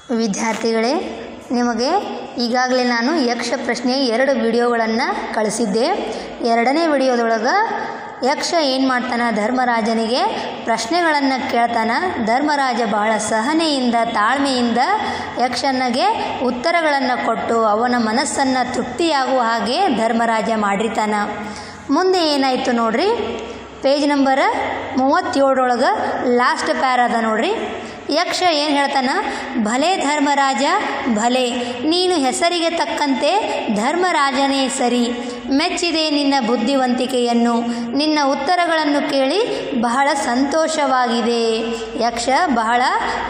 ವಿದ್ಯಾರ್ಥಿಗಳೇ, ನಿಮಗೆ ಈಗಾಗಲೇ ನಾನು ಯಕ್ಷ ಪ್ರಶ್ನೆಯ 2 ವಿಡಿಯೋಗಳನ್ನು ಕಳಿಸಿದ್ದೆ. 2ನೇ ವಿಡಿಯೋದೊಳಗೆ ಯಕ್ಷ ಏನು ಮಾಡ್ತಾನೆ, ಧರ್ಮರಾಜನಿಗೆ ಪ್ರಶ್ನೆಗಳನ್ನು ಕೇಳ್ತಾನೆ. ಧರ್ಮರಾಜ ಬಹಳ ಸಹನೆಯಿಂದ ತಾಳ್ಮೆಯಿಂದ ಯಕ್ಷನಿಗೆ ಉತ್ತರಗಳನ್ನು ಕೊಟ್ಟು ಅವನ ಮನಸ್ಸನ್ನು ತೃಪ್ತಿಯಾಗುವ ಹಾಗೆ ಧರ್ಮರಾಜ ಮಾಡಿರ್ತಾನೆ. ಮುಂದೆ ಏನಾಯಿತು ನೋಡ್ರಿ, ಪೇಜ್ ನಂಬರ್ 37 ಲಾಸ್ಟ್ ಪ್ಯಾರಾದ ನೋಡ್ರಿ. ಯಕ್ಷ ಏನು ಹೇಳ್ತಾನ, ಭಲೆ ಧರ್ಮರಾಜ ಭಲೆ, ನೀನು ಹೆಸರಿಗೆ ತಕ್ಕಂತೆ ಧರ್ಮರಾಜನೇ ಸರಿ. ಮೆಚ್ಚಿದೆ ನಿನ್ನ ಬುದ್ಧಿವಂತಿಕೆಯನ್ನು, ನಿನ್ನ ಉತ್ತರಗಳನ್ನು ಕೇಳಿ ಬಹಳ ಸಂತೋಷವಾಗಿದೆ. ಯಕ್ಷ ಬಹಳ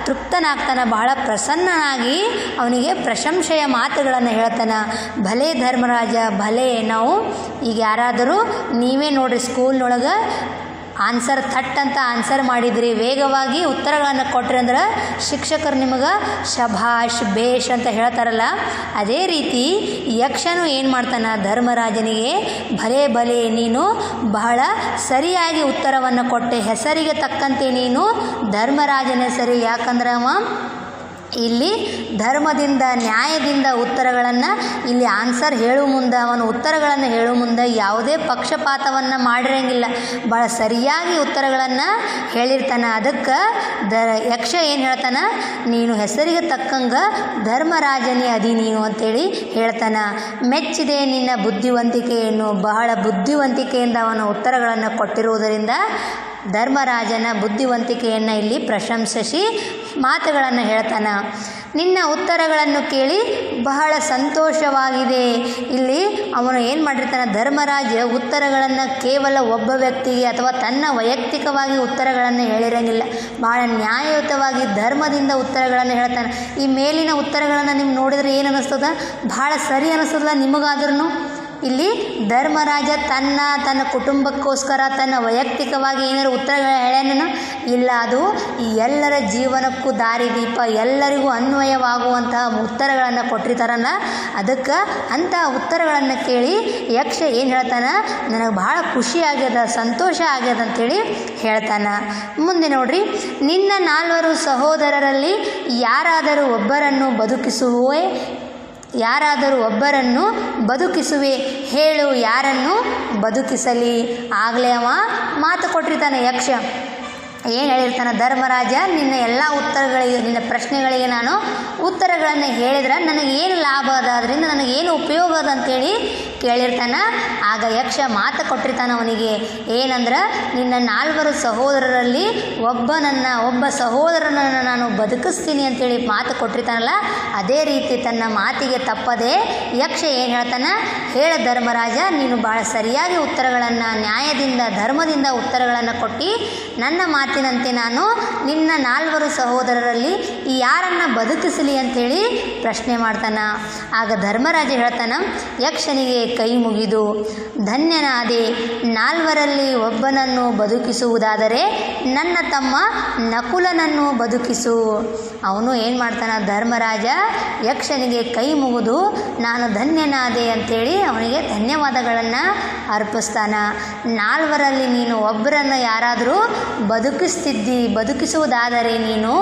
ತೃಪ್ತನಾಗ್ತಾನೆ, ಬಹಳ ಪ್ರಸನ್ನನಾಗಿ ಅವನಿಗೆ ಪ್ರಶಂಸೆಯ ಮಾತುಗಳನ್ನು ಹೇಳ್ತಾನೆ. ಭಲೆ ಧರ್ಮರಾಜ ಭಲೆ. ನಾವು ಈಗ ಯಾರಾದರೂ ನೀವೇ ನೋಡ್ರಿ, ಸ್ಕೂಲ್ನೊಳಗೆ ಆನ್ಸರ್ ಥಟ್ ಅಂತ ಆನ್ಸರ್ ಮಾಡಿದ್ರಿ, ವೇಗವಾಗಿ ಉತ್ತರಗಳನ್ನು ಕೊಟ್ರಿ ಅಂದ್ರೆ ಶಿಕ್ಷಕರು ನಿಮಗೆ ಶಭಾಷ್ ಬೇಷ್ ಅಂತ ಹೇಳ್ತಾರಲ್ಲ, ಅದೇ ರೀತಿ ಯಕ್ಷನು ಏನು ಮಾಡ್ತಾನೆ, ಧರ್ಮರಾಜನಿಗೆ ಭಲೆ ಭಲೆ, ನೀನು ಬಹಳ ಸರಿಯಾಗಿ ಉತ್ತರವನ್ನು ಕೊಟ್ಟೆ, ಹೆಸರಿಗೆ ತಕ್ಕಂತೆ ನೀನು ಧರ್ಮರಾಜನೇ ಸರಿ. ಯಾಕಂದ್ರೆ ಅವ ಇಲ್ಲಿ ಧರ್ಮದಿಂದ ನ್ಯಾಯದಿಂದ ಉತ್ತರಗಳನ್ನು ಇಲ್ಲಿ ಆನ್ಸರ್ ಹೇಳುವ ಮುಂದೆ, ಅವನ ಉತ್ತರಗಳನ್ನು ಹೇಳುವ ಮುಂದೆ ಯಾವುದೇ ಪಕ್ಷಪಾತವನ್ನು ಮಾಡಿರಂಗಿಲ್ಲ, ಭಾಳ ಸರಿಯಾಗಿ ಉತ್ತರಗಳನ್ನು ಹೇಳಿರ್ತಾನೆ. ಅದಕ್ಕೆ ಯಕ್ಷ ಏನು ಹೇಳ್ತಾನೆ, ನೀನು ಹೆಸರಿಗೆ ತಕ್ಕಂಗೆ ಧರ್ಮರಾಜನೇ ಅದಿ ನೀನು ಅಂತೇಳಿ ಹೇಳ್ತಾನೆ. ಮೆಚ್ಚಿದೆ ನಿನ್ನ ಬುದ್ಧಿವಂತಿಕೆಯನ್ನು, ಬಹಳ ಬುದ್ಧಿವಂತಿಕೆಯಿಂದ ಅವನ ಉತ್ತರಗಳನ್ನು ಕೊಟ್ಟಿರುವುದರಿಂದ ಧರ್ಮರಾಜನ ಬುದ್ಧಿವಂತಿಕೆಯನ್ನು ಇಲ್ಲಿ ಪ್ರಶಂಸಿಸಿ ಮಾತುಗಳನ್ನು ಹೇಳ್ತಾನೆ. ನಿನ್ನ ಉತ್ತರಗಳನ್ನು ಕೇಳಿ ಬಹಳ ಸಂತೋಷವಾಗಿದೆ. ಇಲ್ಲಿ ಅವನು ಏನು ಮಾಡಿರ್ತಾನೆ, ಧರ್ಮರಾಜ ಉತ್ತರಗಳನ್ನು ಕೇವಲ ಒಬ್ಬ ವ್ಯಕ್ತಿಗೆ ಅಥವಾ ತನ್ನ ವೈಯಕ್ತಿಕವಾಗಿ ಉತ್ತರಗಳನ್ನು ಹೇಳಿರಂಗಿಲ್ಲ, ಭಾಳ ನ್ಯಾಯಯುತವಾಗಿ ಧರ್ಮದಿಂದ ಉತ್ತರಗಳನ್ನು ಹೇಳ್ತಾನೆ. ಈ ಮೇಲಿನ ಉತ್ತರಗಳನ್ನು ನಿಮ್ಗೆ ನೋಡಿದರೆ ಏನು ಅನ್ನಿಸ್ತದ, ಭಾಳ ಸರಿ ಅನ್ನಿಸ್ತದಲ್ಲ ನಿಮಗಾದ್ರೂ. ಇಲ್ಲಿ ಧರ್ಮರಾಜ ತನ್ನ ಕುಟುಂಬಕ್ಕೋಸ್ಕರ ತನ್ನ ವೈಯಕ್ತಿಕವಾಗಿ ಏನಾದ್ರು ಉತ್ತರಗಳು ಹೇಳ್ಯಾನೇನೋ ಇಲ್ಲ, ಅದು ಎಲ್ಲರ ಜೀವನಕ್ಕೂ ದಾರಿದೀಪ, ಎಲ್ಲರಿಗೂ ಅನ್ವಯವಾಗುವಂತಹ ಉತ್ತರಗಳನ್ನು ಕೊಟ್ಟಿರ್ತಾರಲ್ಲ, ಅದಕ್ಕೆ ಅಂಥ ಉತ್ತರಗಳನ್ನು ಕೇಳಿ ಯಕ್ಷ ಏನು ಹೇಳ್ತಾನೆ, ನನಗೆ ಭಾಳ ಖುಷಿ ಆಗ್ಯದ, ಸಂತೋಷ ಆಗ್ಯದ ಅಂಥೇಳಿ ಹೇಳ್ತಾನೆ. ಮುಂದೆ ನೋಡ್ರಿ, ನಿನ್ನ 4 ಸಹೋದರರಲ್ಲಿ ಯಾರಾದರೂ ಒಬ್ಬರನ್ನು ಬದುಕಿಸುವೆ, ಹೇಳು ಯಾರನ್ನು ಬದುಕಿಸಲಿ. ಆಗಲೇ ಅವ ಮಾತು ಕೊಟ್ಟಿರ್ತಾನೆ ಯಕ್ಷ. ಏನು ಹೇಳಿರ್ತಾನೆ, ಧರ್ಮರಾಜ ನಿನ್ನ ಎಲ್ಲ ಉತ್ತರಗಳಿಗೆ, ನಿನ್ನ ಪ್ರಶ್ನೆಗಳಿಗೆ ನಾನು ಉತ್ತರಗಳನ್ನು ಹೇಳಿದ್ರೆ ನನಗೇನು ಲಾಭ ಅದ, ಅದರಿಂದ ನನಗೇನು ಉಪಯೋಗ ಅದ ಅಂಥೇಳಿ ಕೇಳಿರ್ತಾನೆ. ಆಗ ಯಕ್ಷ ಮಾತು ಕೊಟ್ಟಿರ್ತಾನೆ ಅವನಿಗೆ, ಏನಂದ್ರೆ ನಿನ್ನ 4 ಸಹೋದರರಲ್ಲಿ ಒಬ್ಬ ಸಹೋದರನನ್ನು ನಾನು ಬದುಕಿಸ್ತೀನಿ ಅಂಥೇಳಿ ಮಾತು ಕೊಟ್ಟಿರ್ತಾನಲ್ಲ, ಅದೇ ರೀತಿ ತನ್ನ ಮಾತಿಗೆ ತಪ್ಪದೆ ಯಕ್ಷ ಏನು ಹೇಳ್ತಾನೆ, ಹೇಳ ಧರ್ಮರಾಜ, ನೀನು ಭಾಳ ಸರಿಯಾಗಿ ಉತ್ತರಗಳನ್ನು ನ್ಯಾಯದಿಂದ ಧರ್ಮದಿಂದ ಉತ್ತರಗಳನ್ನು ಕೊಟ್ಟು ನನ್ನ ಮಾತಿನಂತೆ ನಾನು ನಿನ್ನ 4 ಸಹೋದರರಲ್ಲಿ ಯಾರನ್ನು ಬದುಕಿಸಲಿ ಅಂಥೇಳಿ ಪ್ರಶ್ನೆ ಮಾಡ್ತಾನೆ. ಆಗ ಧರ್ಮರಾಜ ಹೇಳ್ತಾನೆ, ಯಕ್ಷನಿಗೆ ಕೈ ಮುಗಿದು, ಧನ್ಯನಾದೆ, 4ರಲ್ಲಿ ಒಬ್ಬನನ್ನು ಬದುಕಿಸುವುದಾದರೆ ನನ್ನ ತಮ್ಮ ನಕುಲನನ್ನು ಬದುಕಿಸು. ಅವನು ಏನು ಮಾಡ್ತಾನೆ, ಧರ್ಮರಾಜ ಯಕ್ಷನಿಗೆ ಕೈ ಮುಗಿದು ನಾನು ಧನ್ಯನಾದೆ ಅಂಥೇಳಿ ಅವನಿಗೆ ಧನ್ಯವಾದಗಳನ್ನು ಅರ್ಪಿಸ್ತಾನೆ. 4ರಲ್ಲಿ ನೀನು ಒಬ್ಬರನ್ನು ಯಾರಾದರೂ ಬದುಕಿಸುವುದಾದರೆ ನೀನು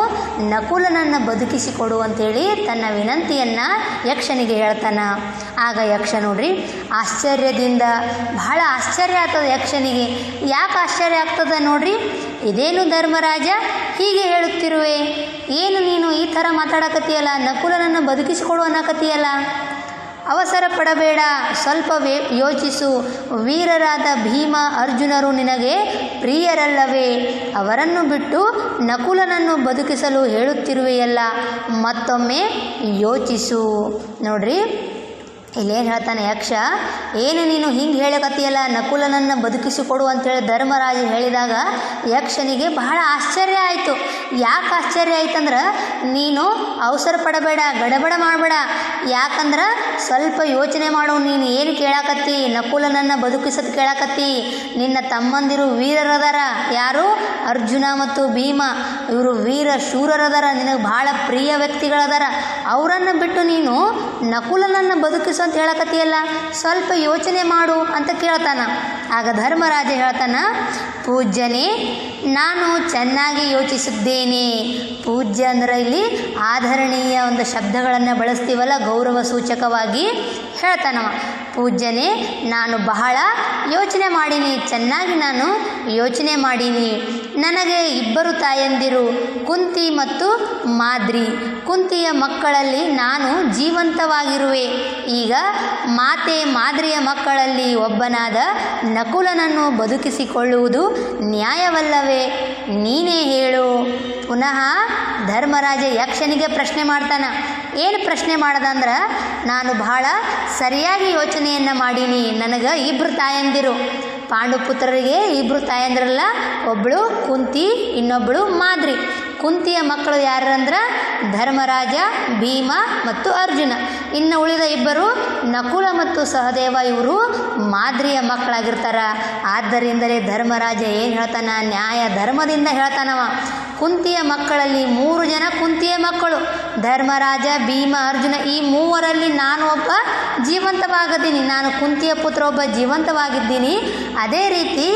ನಕುಲನನ್ನು ಬದುಕಿಸಿಕೊಡು ಅಂಥೇಳಿ ತನ್ನ ವಿನಂತಿಯನ್ನು ಯಕ್ಷನಿಗೆ ಹೇಳ್ತಾನೆ. ಆಗ ಯಕ್ಷ ನೋಡ್ರಿ ಆಶ್ಚರ್ಯದಿಂದ, ಬಹಳ ಆಶ್ಚರ್ಯ ಆಗ್ತದೆ ಯಕ್ಷನಿಗೆ. ಯಾಕೆ ಆಶ್ಚರ್ಯ ಆಗ್ತದೆ ನೋಡ್ರಿ, ಇದೇನು ಧರ್ಮರಾಜ ಹೀಗೆ ಹೇಳುತ್ತಿರುವೆ, ಏನು ನೀನು ಈ ಥರ ಮಾತಾಡಕತ್ತೀಯಲ್ಲ, ನಕುಲನನ್ನು ಬದುಕಿಸಿಕೊಡು ಅನ್ನಕತ್ತೀಯಲ್ಲ, ಅವಸರ ಪಡಬೇಡ, ಸ್ವಲ್ಪ ಯೋಚಿಸು. ವೀರರಾದ ಭೀಮ ಅರ್ಜುನರು ನಿನಗೆ ಪ್ರಿಯರಲ್ಲವೇ, ಅವರನ್ನು ಬಿಟ್ಟು ನಕುಲನನ್ನು ಬದುಕಿಸಲು ಹೇಳುತ್ತಿರುವೆಯಲ್ಲ, ಮತ್ತೊಮ್ಮೆ ಯೋಚಿಸು. ನೋಡ್ರಿ ಇಲ್ಲೇನು ಹೇಳ್ತಾನೆ ಯಕ್ಷ, ಏನು ನೀನು ಹಿಂಗೆ ಹೇಳಕತ್ತೀಯಲ್ಲ, ನಕುಲನನ್ನು ಬದುಕಿಸಿಕೊಡು ಅಂಥೇಳಿ ಧರ್ಮರಾಜ ಹೇಳಿದಾಗ ಯಕ್ಷನಿಗೆ ಬಹಳ ಆಶ್ಚರ್ಯ ಆಯಿತು. ಯಾಕೆ ಆಶ್ಚರ್ಯ ಆಯ್ತಂದ್ರೆ, ನೀನು ಅವಸರ ಪಡಬೇಡ, ಗಡಬಡ ಮಾಡಬೇಡ, ಯಾಕಂದ್ರೆ ಸ್ವಲ್ಪ ಯೋಚನೆ ಮಾಡು. ನೀನು ಏನು ಕೇಳಾಕತ್ತಿ, ನಕುಲನನ್ನು ಬದುಕಿಸೋದು ಕೇಳಾಕತ್ತಿ, ನಿನ್ನ ತಮ್ಮಂದಿರು ವೀರರದಾರ, ಯಾರು, ಅರ್ಜುನ ಮತ್ತು ಭೀಮ, ಇವರು ವೀರ ಶೂರರದಾರ, ನಿನಗೆ ಭಾಳ ಪ್ರಿಯ ವ್ಯಕ್ತಿಗಳದಾರ, ಅವರನ್ನು ಬಿಟ್ಟು ನೀನು ನಕುಲನನ್ನು ಬದುಕಿಸೋ ಅಂತ ಹೇಳಕತ್ತೀಯಲ್ಲ, ಸ್ವಲ್ಪ ಯೋಚನೆ ಮಾಡು ಅಂತ ಕೇಳ್ತಾನ. ಆಗ ಧರ್ಮರಾಜ ಹೇಳ್ತಾನ, ಪೂಜ್ಯನೇ, ನಾನು ಚೆನ್ನಾಗಿ ಯೋಚಿಸಿದ್ದೇನೆ. ಪೂಜ್ಯ ಅಂದ್ರೆ ಇಲ್ಲಿ ಆಧರಣೀಯ ಒಂದು ಶಬ್ದಗಳನ್ನು ಬಳಸ್ತೀವಲ್ಲ, ಗೌರವ ಸೂಚಕವಾಗಿ ಹೇಳ್ತಾನವ. ಪೂಜ್ಯನೇ, ನಾನು ಬಹಳ ಯೋಚನೆ ಮಾಡೀನಿ, ಚೆನ್ನಾಗಿ ನಾನು ಯೋಚನೆ ಮಾಡೀನಿ. ನನಗೆ ಇಬ್ಬರು ತಾಯಂದಿರು, ಕುಂತಿ ಮತ್ತು ಮಾದ್ರಿ. ಕುಂತಿಯ ಮಕ್ಕಳಲ್ಲಿ ನಾನು ಜೀವಂತವಾಗಿರುವೆ. ಈಗ ಮಾದ್ರಿಯ ಮಕ್ಕಳಲ್ಲಿ ಒಬ್ಬನಾದ ನಕುಲನನ್ನು ಬದುಕಿಸಿಕೊಳ್ಳುವುದು ನ್ಯಾಯವಲ್ಲವೇ? ನೀನೇ ಹೇಳು. ಪುನಃ ಧರ್ಮರಾಜ ಯಕ್ಷನಿಗೆ ಪ್ರಶ್ನೆ ಮಾಡ್ತಾನೆ. ಏನು ಪ್ರಶ್ನೆ ಮಾಡ್ದಂದ್ರೆ, ನಾನು ಬಹಳ ಸರಿಯಾಗಿ ಯೋಚನೆಯನ್ನು ಮಾಡೀನಿ. ನನಗೆ ಇಬ್ಬರು ತಾಯಂದಿರು, ಪಾಂಡುಪುತ್ರರಿಗೆ ಇಬ್ಬರು ತಾಯಂದಿರಲ್ಲ, ಒಬ್ಬಳು ಕುಂತಿ, ಇನ್ನೊಬ್ಬಳು ಮಾದ್ರಿ. ಕುಂತಿಯ ಮಕ್ಕಳು ಯಾರಂದ್ರೆ ಧರ್ಮರಾಜ, ಭೀಮ ಮತ್ತು ಅರ್ಜುನ. ಇನ್ನು ಉಳಿದ ಇಬ್ಬರು ನಕುಲ ಮತ್ತು ಸಹದೇವ, ಇವರು ಮಾದ್ರಿಯ ಮಕ್ಕಳಾಗಿರ್ತಾರ. ಆದ್ದರಿಂದಲೇ ಧರ್ಮರಾಜ ಏನು ಹೇಳ್ತಾನ, ನ್ಯಾಯ ಧರ್ಮದಿಂದ ಹೇಳ್ತಾನವ. ಕುಂತಿಯ ಮಕ್ಕಳಲ್ಲಿ 3 ಜನ ಕುಂತಿಯ ಮಕ್ಕಳು, ಧರ್ಮರಾಜ, ಭೀಮ, ಅರ್ಜುನ. ಈ ಮೂವರಲ್ಲಿ ನಾನು ಒಬ್ಬ ಜೀವಂತವಾಗಿದ್ದೀನಿ, ನಾನು ಕುಂತಿಯ ಪುತ್ರ ಒಬ್ಬ ಜೀವಂತವಾಗಿದ್ದೀನಿ. ಅದೇ ರೀತಿ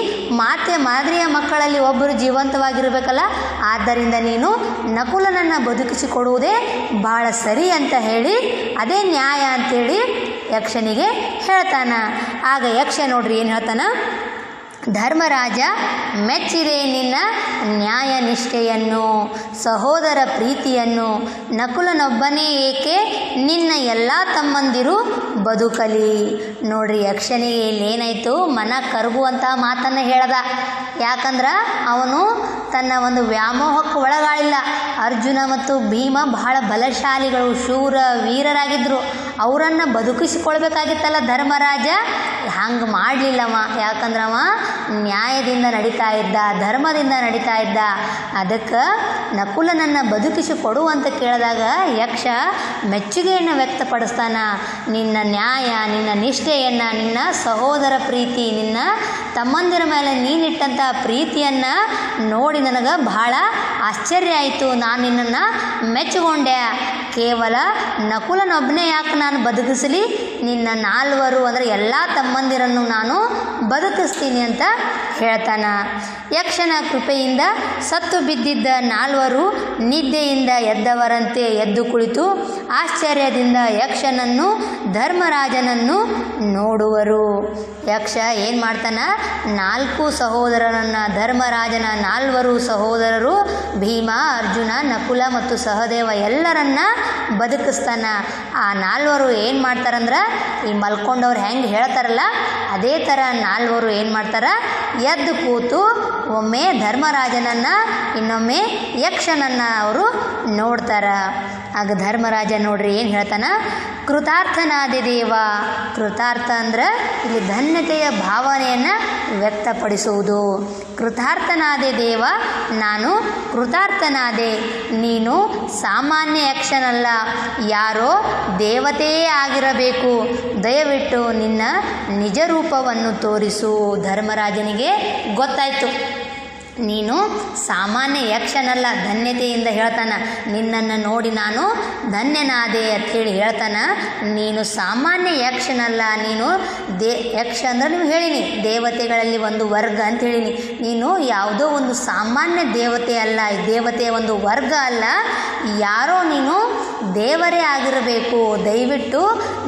ಮಾದ್ರಿಯ ಮಕ್ಕಳಲ್ಲಿ ಒಬ್ಬರು ಜೀವಂತವಾಗಿರಬೇಕಲ್ಲ, ಆದ್ದರಿಂದ ನೀನು ನಕುಲನನ್ನು ಬದುಕಿಸಿಕೊಡುವುದೇ ಬಹಳ ಸರಿ ಅಂತ ಹೇಳಿ, ಅದೇ ನ್ಯಾಯ ಅಂತೇಳಿ ಯಕ್ಷನಿಗೆ ಹೇಳ್ತಾನ. ಆಗ ಯಕ್ಷ ನೋಡ್ರಿ ಏನು ಹೇಳ್ತಾನ, ಧರ್ಮರಾಜ, ಮೆಚ್ಚಿದೆ ನಿನ್ನ ನ್ಯಾಯ ನಿಷ್ಠೆಯನ್ನು, ಸಹೋದರ ಪ್ರೀತಿಯನ್ನು. ನಕುಲನೊಬ್ಬನೇ ಏಕೆ, ನಿನ್ನ ಎಲ್ಲ ತಮ್ಮಂದಿರು ಬದುಕಲಿ. ನೋಡ್ರಿ, ಯಕ್ಷನಿಗೆ ಇಲ್ಲೇನಾಯಿತು, ಮನ ಕರಗುವಂಥ ಮಾತನ್ನು ಹೇಳ್ದ. ಯಾಕಂದ್ರೆ ಅವನು ತನ್ನ ಒಂದು ವ್ಯಾಮೋಹಕ್ಕೆ ಒಳಗಾಳಿಲ್ಲ. ಅರ್ಜುನ ಮತ್ತು ಭೀಮ ಬಹಳ ಬಲಶಾಲಿಗಳು, ಶೂರ ವೀರರಾಗಿದ್ದರು. ಅವರನ್ನು ಬದುಕಿಸಿಕೊಳ್ಬೇಕಾಗಿತ್ತಲ್ಲ ಧರ್ಮರಾಜ, ಹಂಗೆ ಮಾಡಲಿಲ್ಲವ. ಯಾಕಂದ್ರವ ನ್ಯಾಯದಿಂದ ನಡೀತಾ ಇದ್ದ, ಧರ್ಮದಿಂದ ನಡೀತಾ ಇದ್ದ. ಅದಕ್ಕೆ ನಕುಲನನ್ನು ಬದುಕಿಸಿಕೊಡು ಅಂತ ಕೇಳಿದಾಗ ಯಕ್ಷ ಮೆಚ್ಚುಗೆಯನ್ನು ವ್ಯಕ್ತಪಡಿಸ್ತಾನ. ನಿನ್ನ ನ್ಯಾಯ, ನಿನ್ನ ನಿಷ್ಠೆಯನ್ನು, ನಿನ್ನ ಸಹೋದರ ಪ್ರೀತಿ, ನಿನ್ನ ತಮ್ಮಂದಿರ ಮೇಲೆ ನೀನಿಟ್ಟಂಥ ಪ್ರೀತಿಯನ್ನು ನೋಡಿ ನನಗೆ ಬಹಳ ಆಶ್ಚರ್ಯ ಆಯಿತು. ನಾನು ನಿನ್ನನ್ನು ಮೆಚ್ಚಿಕೊಂಡೆ. ಕೇವಲ ನಕುಲನೊಬ್ಬನೇ ಯಾಕೆ ನಾನು ಬದುಕಿಸಲಿ, ನಿನ್ನ 4 ಅಂದರೆ ಎಲ್ಲ ತಮ್ಮಂದಿರನ್ನು ನಾನು ಬದುಕಿಸ್ತೀನಿ ಅಂತ ಹೇಳ್ತಾನ. ಯಕ್ಷನ ಕೃಪೆಯಿಂದ ಸತ್ತು ಬಿದ್ದಿದ್ದ 4 ನಿದ್ದೆಯಿಂದ ಎದ್ದವರಂತೆ ಎದ್ದು ಕುಳಿತು ಆಶ್ಚರ್ಯದಿಂದ ಯಕ್ಷನನ್ನು, ಧರ್ಮರಾಜನನ್ನು ನೋಡುವರು. ಯಕ್ಷ ಏನು ಮಾಡ್ತಾನ, 4 ಸಹೋದರರನ್ನು, ಧರ್ಮರಾಜನ 4 ಸಹೋದರರು ಭೀಮ, ಅರ್ಜುನ, ನಕುಲ ಮತ್ತು ಸಹದೇವ ಎಲ್ಲರನ್ನ ಬದುಕಿಸ್ತಾನ. ಆ 4 ಏನು ಮಾಡ್ತಾರಂದ್ರೆ, ಈ ಮಲ್ಕೊಂಡವ್ರು ಹೆಂಗೆ ಹೇಳ್ತಾರಲ್ಲ ಅದೇ ಥರ 4 ಏನು ಮಾಡ್ತಾರೆ, ಎದ್ದು ಕೂತು ಒಮ್ಮೆ ಧರ್ಮರಾಜನನ್ನು, ಇನ್ನೊಮ್ಮೆ ಯಕ್ಷನನ್ನು ಅವರು ನೋಡ್ತಾರ. ಆಗ ಧರ್ಮರಾಜ ನೋಡ್ರಿ ಏನು ಹೇಳ್ತಾನ, ಕೃತಾರ್ಥನಾದಿ ದೇವ. ಕೃತಾರ್ಥ ಅಂದ್ರೆ ಇಲ್ಲಿ ಧನ್ಯತೆಯ ಭಾವನೆಯನ್ನು ವ್ಯಕ್ತಪಡಿಸುವುದು. ಕೃತಾರ್ಥನಾದೆ ದೇವ, ನಾನು ಕೃತಾರ್ಥನಾದೆ. ನೀನು ಸಾಮಾನ್ಯ ಯಕ್ಷನಲ್ಲ, ಯಾರೋ ದೇವತೆಯೇ ಆಗಿರಬೇಕು. ದಯವಿಟ್ಟು ನಿನ್ನ ನಿಜ ರೂಪವನ್ನು ತೋರಿಸು. ಧರ್ಮರಾಜನಿಗೆ ಗೊತ್ತಾಯಿತು, ನೀನು ಸಾಮಾನ್ಯ ಯಕ್ಷನಲ್ಲ. ಧನ್ಯತೆಯಿಂದ ಹೇಳ್ತಾನ, ನಿನ್ನನ್ನು ನೋಡಿ ನಾನು ಧನ್ಯನಾದೆ ಅಂಥೇಳಿ ಹೇಳ್ತಾನ. ನೀನು ಸಾಮಾನ್ಯ ಯಕ್ಷನಲ್ಲ, ನೀನು ಯಕ್ಷ ಅಂದ್ರೆ ನೀವು ಹೇಳಿನಿ ದೇವತೆಗಳಲ್ಲಿ ಒಂದು ವರ್ಗ ಅಂತ ಹೇಳಿನಿ. ನೀನು ಯಾವುದೋ ಒಂದು ಸಾಮಾನ್ಯ ದೇವತೆ ಅಲ್ಲ, ದೇವತೆಯ ಒಂದು ವರ್ಗ ಅಲ್ಲ, ಯಾರೋ ನೀನು ದೇವರೇ ಆಗಿರಬೇಕು. ದಯವಿಟ್ಟು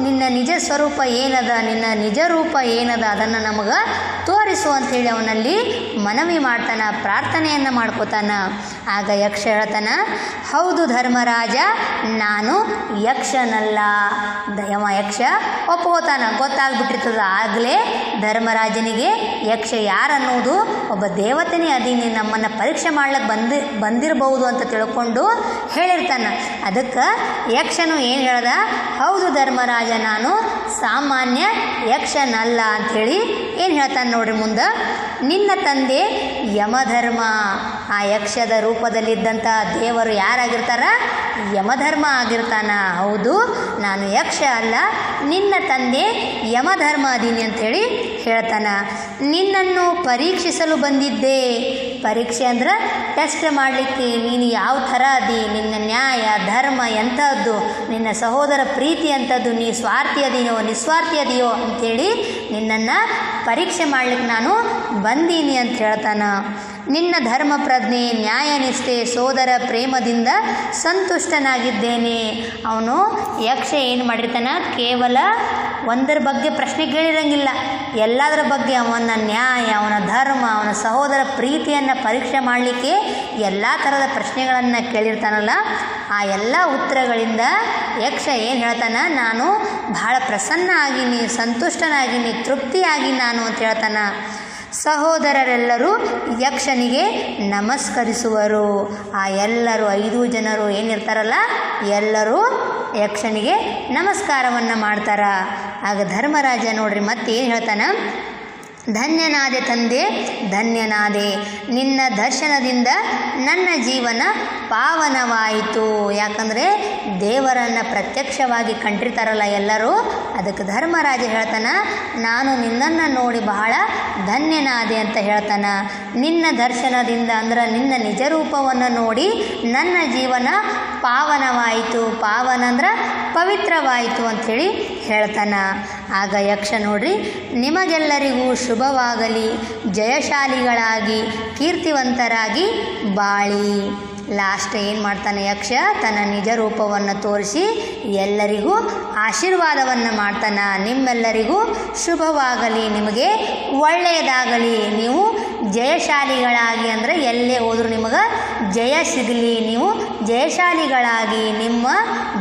ನಿನ್ನ ನಿಜ ಸ್ವರೂಪ ಏನದ, ನಿನ್ನ ನಿಜ ರೂಪ ಏನದ ಅದನ್ನು ನಮಗೆ ತೋರಿಸು ಅಂಥೇಳಿ ಅವನಲ್ಲಿ ಮನವಿ ಮಾಡ್ತಾನ, ಪ್ರಾರ್ಥನೆಯನ್ನು ಮಾಡ್ಕೋತಾನ. ಆಗ ಯಕ್ಷ ಹೇಳ್ತಾನ, ಹೌದು ಧರ್ಮರಾಜ, ನಾನು ಯಕ್ಷನಲ್ಲ. ಯಕ್ಷ ಒಪ್ಕೋತಾನ, ಗೊತ್ತಾಗ್ಬಿಟ್ಟಿರ್ತದ. ಆಗಲೇ ಧರ್ಮರಾಜನಿಗೆ ಯಕ್ಷ ಯಾರನ್ನುವುದು ಒಬ್ಬ ದೇವತೆನೇ ಅದೀನಿ, ನಮ್ಮನ್ನು ಪರೀಕ್ಷೆ ಮಾಡ್ಲಿಕ್ಕೆ ಬಂದಿರಬಹುದು ಅಂತ ತಿಳ್ಕೊಂಡು ಹೇಳಿರ್ತಾನ. ಅದಕ್ಕೆ ಯಕ್ಷನು ಏನು ಹೇಳ್ದ, ಹೌದು ಧರ್ಮರಾಜ, ನಾನು ಸಾಮಾನ್ಯ ಯಕ್ಷನಲ್ಲ ಅಂಥೇಳಿ ಏನು ಹೇಳ್ತಾನೆ ನೋಡ್ರಿ ಮುಂದೆ. ನಿನ್ನ ತಂದೆ ಯಮಧರ್ಮ. ಆ ಯಕ್ಷದ ರೂಪದಲ್ಲಿದ್ದಂಥ ದೇವರು ಯಾರಾಗಿರ್ತಾರ, ಯಮಧರ್ಮ ಆಗಿರ್ತಾನ. ಹೌದು, ನಾನು ಯಕ್ಷ ಅಲ್ಲ, ನಿನ್ನ ತಂದೆ ಯಮಧರ್ಮ ಅದೀನಿ ಅಂಥೇಳಿ ಹೇಳ್ತಾನ. ನಿನ್ನನ್ನು ಪರೀಕ್ಷಿಸಲು ಬಂದಿದ್ದೆ. ಪರೀಕ್ಷೆ ಅಂದ್ರೆ ಟೆಸ್ಟ್ ಮಾಡಲಿಕ್ಕೆ ನೀನು ಯಾವ ಥರ ಅದಿ, ನಿನ್ನ ನ್ಯಾಯ ಧರ್ಮ ಎಂಥದ್ದು, ನಿನ್ನ ಸಹೋದರ ಪ್ರೀತಿ ಅಂಥದ್ದು, ನೀ ಸ್ವಾರ್ಥಿ ಅದೀಯೋ ನಿಸ್ವಾರ್ಥಿ ಅದೀಯೋ ಅಂಥೇಳಿ ನಿನ್ನನ್ನು ಪರೀಕ್ಷೆ ಮಾಡಲಿಕ್ಕೆ ನಾನು ಬಂದೀನಿ ಅಂತ ಹೇಳ್ತಾನೆ. ನಿನ್ನ ಧರ್ಮ ಪ್ರಜ್ಞೆ ನ್ಯಾಯ ನಿಷ್ಠೆ ಸೋದರ ಪ್ರೇಮದಿಂದ ಸಂತುಷ್ಟನಾಗಿದ್ದೇನೆ. ಅವನು ಯಕ್ಷ ಏನು ಮಾಡಿರ್ತಾನೆ, ಕೇವಲ ಒಂದರ ಬಗ್ಗೆ ಪ್ರಶ್ನೆ ಕೇಳಿರಂಗಿಲ್ಲ, ಎಲ್ಲದರ ಬಗ್ಗೆ ಅವನ ನ್ಯಾಯ ಅವನ ಧರ್ಮ ಅವನ ಸಹೋದರ ಪ್ರೀತಿಯನ್ನು ಪರೀಕ್ಷೆ ಮಾಡಲಿಕ್ಕೆ ಎಲ್ಲ ಥರದ ಪ್ರಶ್ನೆಗಳನ್ನು ಕೇಳಿರ್ತಾನಲ್ಲ, ಆ ಎಲ್ಲ ಉತ್ತರಗಳಿಂದ ಯಕ್ಷ ಏನು ಹೇಳ್ತಾನೆ, ನಾನು ಭಾಳ ಪ್ರಸನ್ನ ಆಗೀನಿ, ಸಂತುಷ್ಟನಾಗೀನಿ, ತೃಪ್ತಿಯಾಗಿ ನಾನು ಅಂತ ಹೇಳ್ತಾನೆ. ಸಹೋದರರೆಲ್ಲರೂ ಯಕ್ಷನಿಗೆ ನಮಸ್ಕರಿಸುವರು. ಆ ಎಲ್ಲರೂ 5 ಜನರು ಏನಿರ್ತಾರಲ್ಲ ಎಲ್ಲರೂ ಯಕ್ಷನಿಗೆ ನಮಸ್ಕಾರವನ್ನು ಮಾಡ್ತಾರ. ಆಗ ಧರ್ಮರಾಜ ನೋಡ್ರಿ ಮತ್ತೆ ಏನು ಹೇಳ್ತಾನೆ, ಧನ್ಯನಾದೆ ತಂದೆ ಧನ್ಯನಾದೆ, ನಿನ್ನ ದರ್ಶನದಿಂದ ನನ್ನ ಜೀವನ ಪಾವನವಾಯಿತು. ಯಾಕಂದರೆ ದೇವರನ್ನು ಪ್ರತ್ಯಕ್ಷವಾಗಿ ಕಂಡಿರ್ತಾರಲ್ಲ ಎಲ್ಲರೂ, ಅದಕ್ಕೆ ಧರ್ಮರಾಜ ಹೇಳ್ತಾನೆ, ನಾನು ನಿನ್ನನ್ನು ನೋಡಿ ಬಹಳ ಧನ್ಯನಾದೆ ಅಂತ ಹೇಳ್ತಾನೆ. ನಿನ್ನ ದರ್ಶನದಿಂದ ಅಂದ್ರೆ ನಿನ್ನ ನಿಜ ರೂಪವನ್ನು ನೋಡಿ ನನ್ನ ಜೀವನ ಪಾವನವಾಯಿತು. ಪಾವನ ಅಂದ್ರೆ ಪವಿತ್ರವಾಯಿತು ಅಂಥೇಳಿ ಹೇಳ್ತಾನೆ. ಆಗ ಯಕ್ಷ ನೋಡ್ರಿ, ನಿಮಗೆಲ್ಲರಿಗೂ ಶುಭವಾಗಲಿ, ಜಯಶಾಲಿಗಳಾಗಿ ಕೀರ್ತಿವಂತರಾಗಿ ಬಾಳಿ. ಲಾಸ್ಟ್ ಏನು ಮಾಡ್ತಾನೆ ಯಕ್ಷ, ತನ್ನ ನಿಜ ರೂಪವನ್ನು ತೋರಿಸಿ ಎಲ್ಲರಿಗೂ ಆಶೀರ್ವಾದವನ್ನು ಮಾಡ್ತಾನೆ. ನಿಮ್ಮೆಲ್ಲರಿಗೂ ಶುಭವಾಗಲಿ, ನಿಮಗೆ ಒಳ್ಳೆಯದಾಗಲಿ, ನೀವು ಜಯಶಾಲಿಗಳಾಗಿ ಅಂದರೆ ಎಲ್ಲೇ ಹೋದರೂ ನಿಮಗೆ ಜಯ ಸಿಗಲಿ, ನೀವು ಜಯಶಾಲಿಗಳಾಗಿ ನಿಮ್ಮ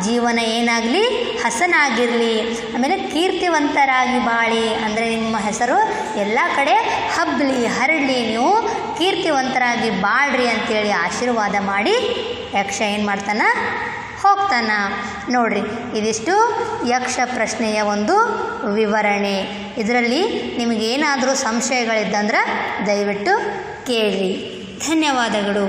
ಜೀವನ ಏನಾಗಲಿ ಹಸನಾಗಿರಲಿ. ಆಮೇಲೆ ಕೀರ್ತಿವಂತರಾಗಿ ಬಾಳಿ ಅಂದರೆ ನಿಮ್ಮ ಹೆಸರು ಎಲ್ಲ ಕಡೆ ಹಬ್ಬಲಿ ಹರಡಲಿ, ನೀವು ಕೀರ್ತಿವಂತರಾಗಿ ಬಾಳ್ರಿ ಅಂತೇಳಿ ಆಶೀರ್ವಾದ ಮಾಡಿ ಯಕ್ಷ ಏನು ಮಾಡ್ತಾನೆ, ಹೋಗ್ತಾನ. ನೋಡ್ರಿ, ಇದಿಷ್ಟು ಯಕ್ಷ ಪ್ರಶ್ನೆಯ ಒಂದು ವಿವರಣೆ. ಇದರಲ್ಲಿ ನಿಮಗೇನಾದರೂ ಸಂಶಯಗಳಿದ್ದಂದ್ರೆ ದಯವಿಟ್ಟು ಕೇಳಿರಿ. ಧನ್ಯವಾದಗಳು.